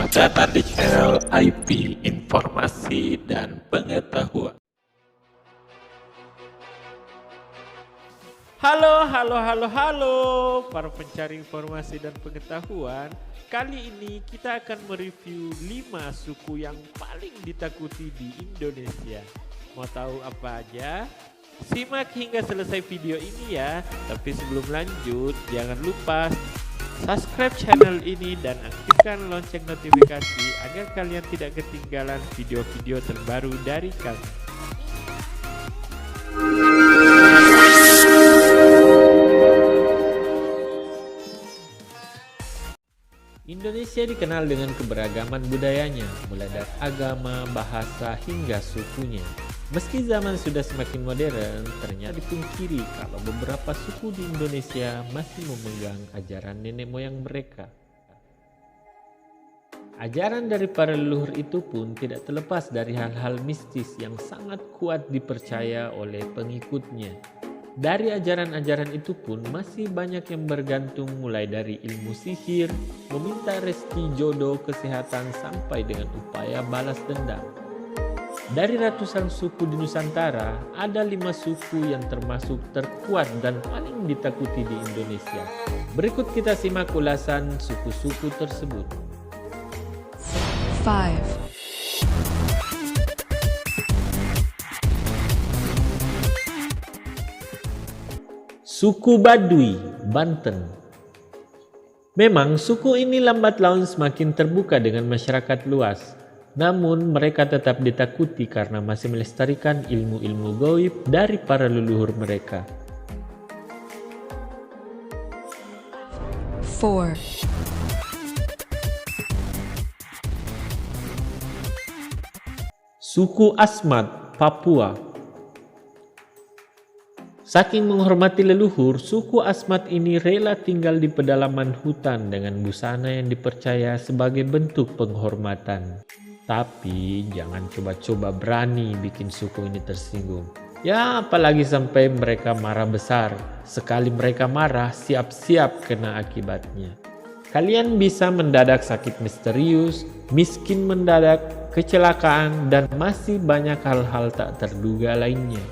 Selamat datang di channel IP Informasi dan Pengetahuan. Halo para pencari informasi dan pengetahuan. Kali ini kita akan mereview 5 suku yang paling ditakuti di Indonesia. Mau tahu apa aja? Simak hingga selesai video ini ya. Tapi sebelum lanjut, jangan lupa subscribe channel ini dan aktifkan lonceng notifikasi agar kalian tidak ketinggalan video-video terbaru dari kami. Indonesia dikenal dengan keberagaman budayanya, mulai dari agama, bahasa, hingga sukunya. Meski zaman sudah semakin modern, ternyata dipungkiri kalau beberapa suku di Indonesia masih memegang ajaran nenek moyang mereka. Ajaran dari para leluhur itu pun tidak terlepas dari hal-hal mistis yang sangat kuat dipercaya oleh pengikutnya. Dari ajaran-ajaran itu pun masih banyak yang bergantung, mulai dari ilmu sihir, meminta restu jodoh, kesehatan, sampai dengan upaya balas dendam. Dari ratusan suku di Nusantara, ada 5 suku yang termasuk terkuat dan paling ditakuti di Indonesia. Berikut kita simak ulasan suku-suku tersebut. 5. Suku Baduy, Banten. Memang suku ini lambat laun semakin terbuka dengan masyarakat luas. Namun mereka tetap ditakuti karena masih melestarikan ilmu-ilmu gaib dari para leluhur mereka. 4. Suku Asmat, Papua. Saking menghormati leluhur, suku Asmat ini rela tinggal di pedalaman hutan dengan busana yang dipercaya sebagai bentuk penghormatan. Tapi jangan coba-coba berani bikin suku ini tersinggung. Ya, apalagi sampai mereka marah besar. Sekali mereka marah, siap-siap kena akibatnya. Kalian bisa mendadak sakit misterius, miskin mendadak, kecelakaan, dan masih banyak hal-hal tak terduga lainnya.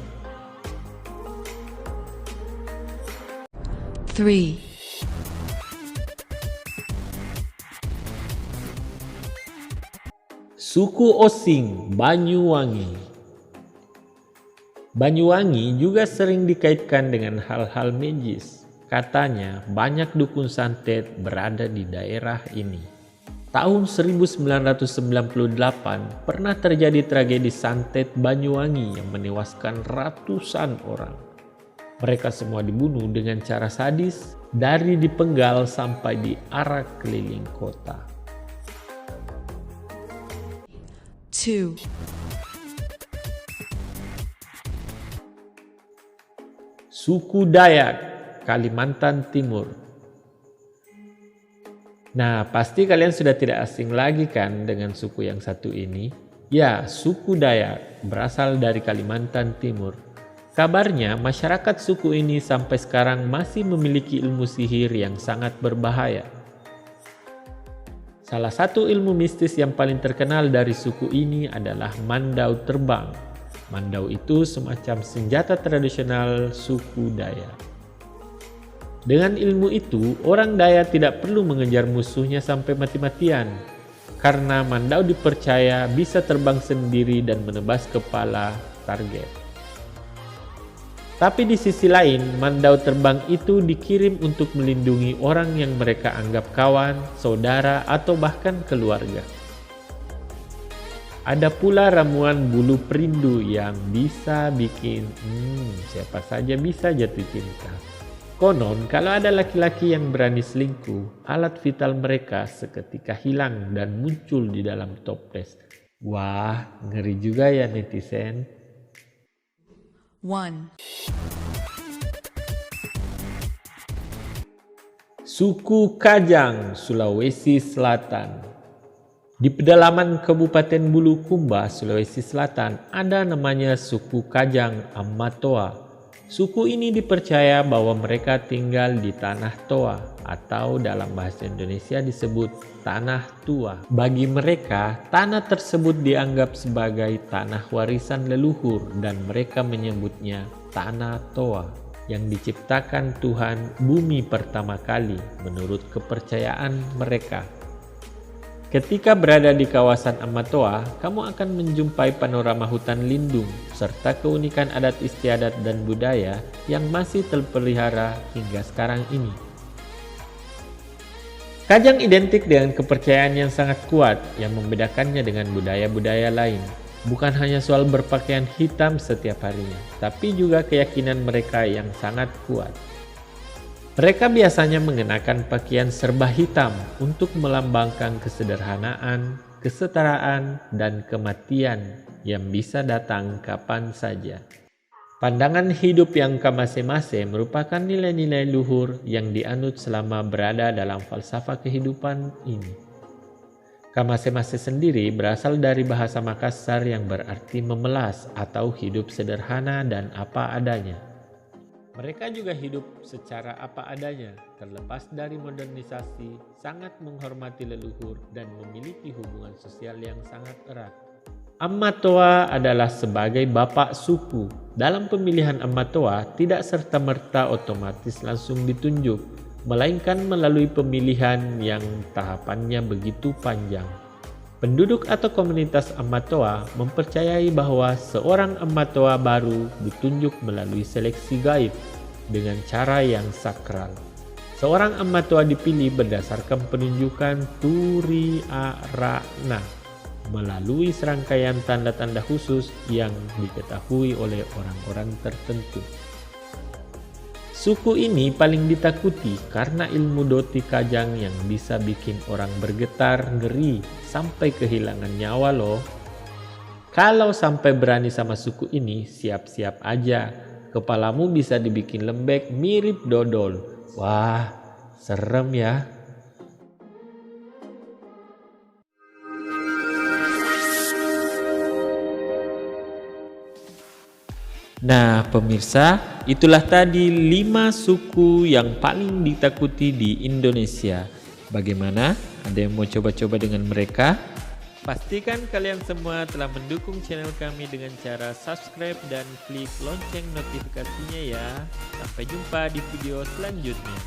3. Suku Osing, Banyuwangi. Banyuwangi juga sering dikaitkan dengan hal-hal magis. Katanya banyak dukun santet berada di daerah ini. Tahun 1998 pernah terjadi tragedi santet Banyuwangi yang menewaskan ratusan orang. Mereka semua dibunuh dengan cara sadis, dari dipenggal sampai diarak keliling kota. 2. Suku Dayak, Kalimantan Timur. Nah, pasti kalian sudah tidak asing lagi kan dengan suku yang satu ini? Ya, suku Dayak berasal dari Kalimantan Timur. Kabarnya masyarakat suku ini sampai sekarang masih memiliki ilmu sihir yang sangat berbahaya. Salah satu ilmu mistis yang paling terkenal dari suku ini adalah mandau terbang. Mandau itu semacam senjata tradisional suku Dayak. Dengan ilmu itu, orang Dayak tidak perlu mengejar musuhnya sampai mati-matian, karena mandau dipercaya bisa terbang sendiri dan menebas kepala target. Tapi di sisi lain, mandau terbang itu dikirim untuk melindungi orang yang mereka anggap kawan, saudara, atau bahkan keluarga. Ada pula ramuan bulu perindu yang bisa bikin siapa saja bisa jatuh cinta. Konon, kalau ada laki-laki yang berani selingkuh, alat vital mereka seketika hilang dan muncul di dalam toples. Wah, ngeri juga ya netizen. 1. Suku Kajang, Sulawesi Selatan. Di pedalaman Kabupaten Bulukumba, Sulawesi Selatan, ada namanya suku Kajang Amatoa. Suku ini dipercaya bahwa mereka tinggal di tanah Toa atau dalam bahasa Indonesia disebut tanah tua. Bagi mereka, tanah tersebut dianggap sebagai tanah warisan leluhur dan mereka menyebutnya tanah Toa yang diciptakan Tuhan bumi pertama kali menurut kepercayaan mereka. Ketika berada di kawasan Amatoa, kamu akan menjumpai panorama hutan lindung serta keunikan adat istiadat dan budaya yang masih terpelihara hingga sekarang ini. Kajang identik dengan kepercayaan yang sangat kuat yang membedakannya dengan budaya-budaya lain. Bukan hanya soal berpakaian hitam setiap harinya, tapi juga keyakinan mereka yang sangat kuat. Mereka biasanya mengenakan pakaian serba hitam untuk melambangkan kesederhanaan, kesetaraan, dan kematian yang bisa datang kapan saja. Pandangan hidup yang kamase-mase merupakan nilai-nilai luhur yang dianut selama berada dalam falsafah kehidupan ini. Kamase-mase sendiri berasal dari bahasa Makassar yang berarti memelas atau hidup sederhana dan apa adanya. Mereka juga hidup secara apa adanya, terlepas dari modernisasi, sangat menghormati leluhur, dan memiliki hubungan sosial yang sangat erat. Amatoa adalah sebagai bapak suku. Dalam pemilihan Amatoa, tidak serta-merta otomatis langsung ditunjuk, melainkan melalui pemilihan yang tahapannya begitu panjang. Penduduk atau komunitas Amatoa mempercayai bahwa seorang Amatoa baru ditunjuk melalui seleksi gaib dengan cara yang sakral. Seorang Amatoa dipilih berdasarkan penunjukan Turiarana melalui serangkaian tanda-tanda khusus yang diketahui oleh orang-orang tertentu. Suku ini paling ditakuti karena ilmu doti kajang yang bisa bikin orang bergetar ngeri sampai kehilangan nyawa loh. Kalau sampai berani sama suku ini, siap-siap aja. Kepalamu bisa dibikin lembek mirip dodol. Wah, serem ya. Nah pemirsa, itulah tadi 5 suku yang paling ditakuti di Indonesia. Bagaimana? Ada yang mau coba-coba dengan mereka? Pastikan kalian semua telah mendukung channel kami dengan cara subscribe dan klik lonceng notifikasinya ya. Sampai jumpa di video selanjutnya.